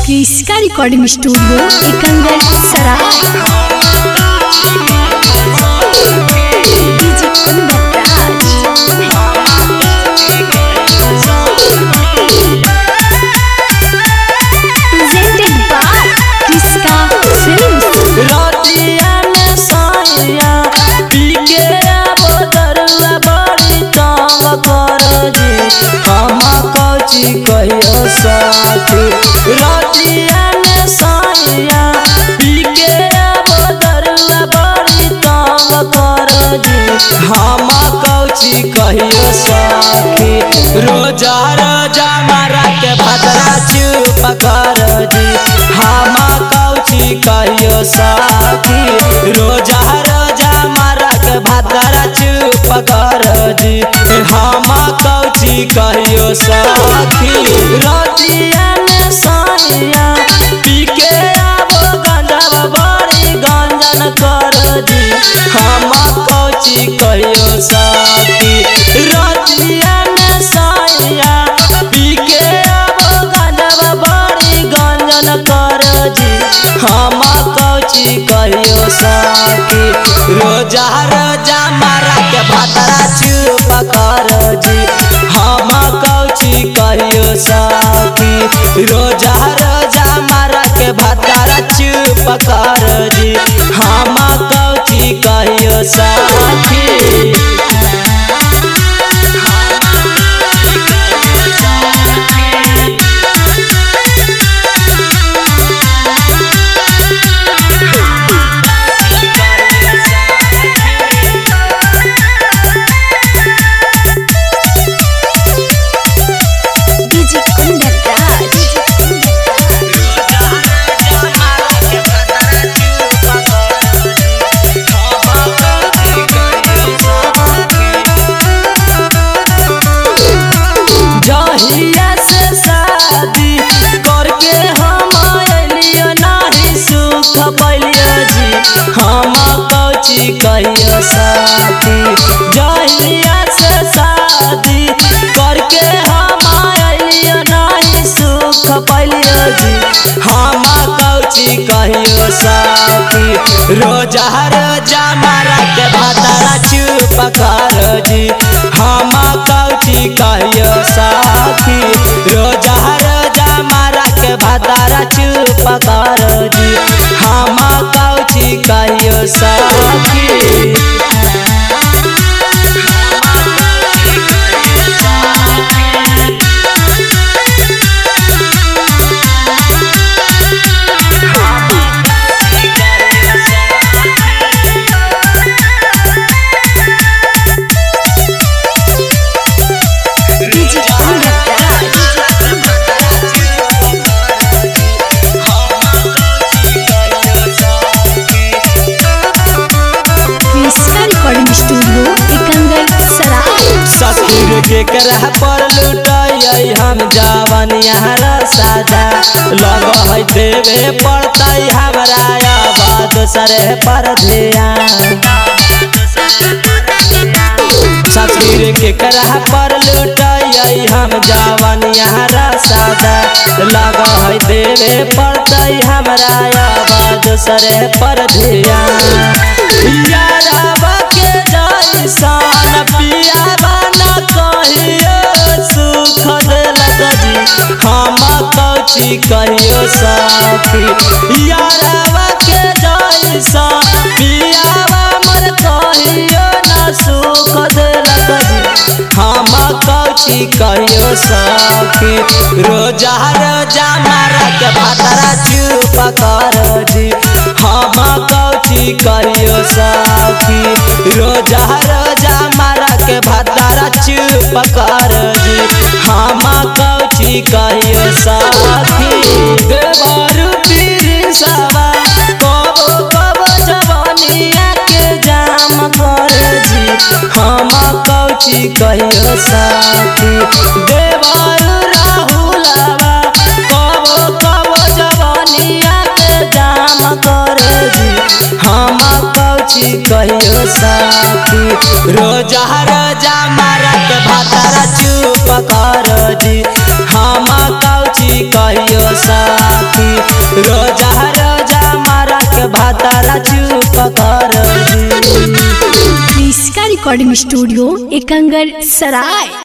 किसका recording studio एकंदर सराय डीजे कुंदराज प्रेजेंटेड बाय किसका फिल्म्स। रतिया में साया पी के आबो दरुआ बड़ी तंग कर जी हम कौची कहियो साथी। रतिया में साया पी के आबो दरुआ बड़ी तंग कर जी हम कौची कहियो साथी। रोजा रोजा मारा के भद्रा चुप कर जी हम कौची कहियो साथी। रोजा रोजा मारा के भद्रा चुप कर जी हम कौची कहियो साथी। रतिया में साया पी के आबो गंजा बड़ी गंजन कर जी हम कौची कहियो साथी। रतिया में साया पी के आबो गंजा बड़ी गंजन कर जी हम कौची कहियो साथी। रोजा रोजा मारा के भद्रा चुप कर जी हम कौची कहियो साथी। रोजा रोजा मारा के भद्रा चुप कर जी हम कौची कहियो साथी। जहिया से शादी करके हम अलियो नाही सुख पैलियो जी हम कौची कहियो साथी। जहिया से शादी करके हम अलियो नाही सुख पैलियो जी हम कौची कहियो साथी। रोजा रोजा मारा के भद्रा चुप कर जी हम कौची कहियो साथी। रोजा रोजा मारा के भद्रा चुप कर जी हम कौची कहियो साथी। ससुर के करह पर लुटाई हम जवनिया सादा लग है देवे पड़तई हमरा आबाद सरे पर ध्यान। ससुर के करह पर लुटाई हम जवनिया सादा लग है देवे पड़तई हमरा आबाद सरे पर ध्यान। यारबा के जैसन पिया कहियो सुख देलक जी हम कौची कहियो साथी। यारबा के जैसा पियावा मोर कहियो न सुख देलक जी हम कौची कहियो साथी। रोजा रोजा मारा के भद्रा चुप कर जी हम कौची कहियो साथी। रोजा रोजा मारा के भद्रा चुप कर जी हम कौची कहियो साथी। देवरु पीरी सवा कबो कबो जवनिया के जाम कर जी हम कौची कहियो साथी। देवरु राहुलवा कबो कबो जवनिया के जाम कर जी हम कौची कौची कहियो साथी। रोजा रोजा मारत भातारा चुप कर जी, हम कौची कहियो साथी। रोजा रोजा मारत भातारा चुप कर जी। इसका रिकॉर्डिंग स्टूडियो एकंगर सराय।